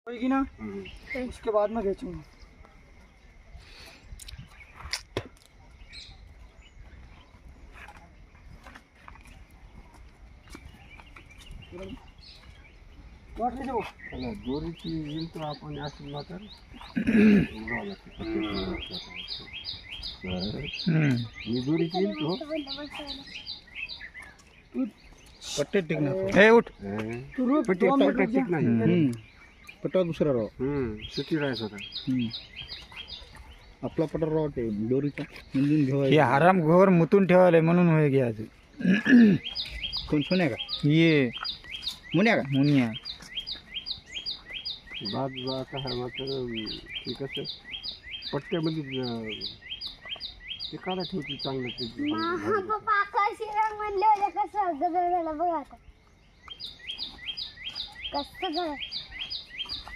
होगी ना उसके बाद में बेचूंगा। वाटली जाऊ दोरीची यंत्र आपण असं मात्र मी दोरीची यंत्र पट्टे टिकणार हे उठ तू रुक, पट्टी 2 मिनिट रुक जा. नाही पट्टा दुसरा राव सुट्टी राहायचं होता आपला पट्टा राव ते दोरीचा समजून हे घेवायचं आराम घोर मुतून ठेवायला म्हणून होय घ्यायचं. कोण सोन्या का ये मुन्या का मुनिया बाद जायचं आहे मात्र ते कसं पट्ट्यामध्ये ते काढा ठेवते चांगलं ते पप्पा आकाशी रंग म्हणले होते कसं गजर झालं बघा आता कसं झालं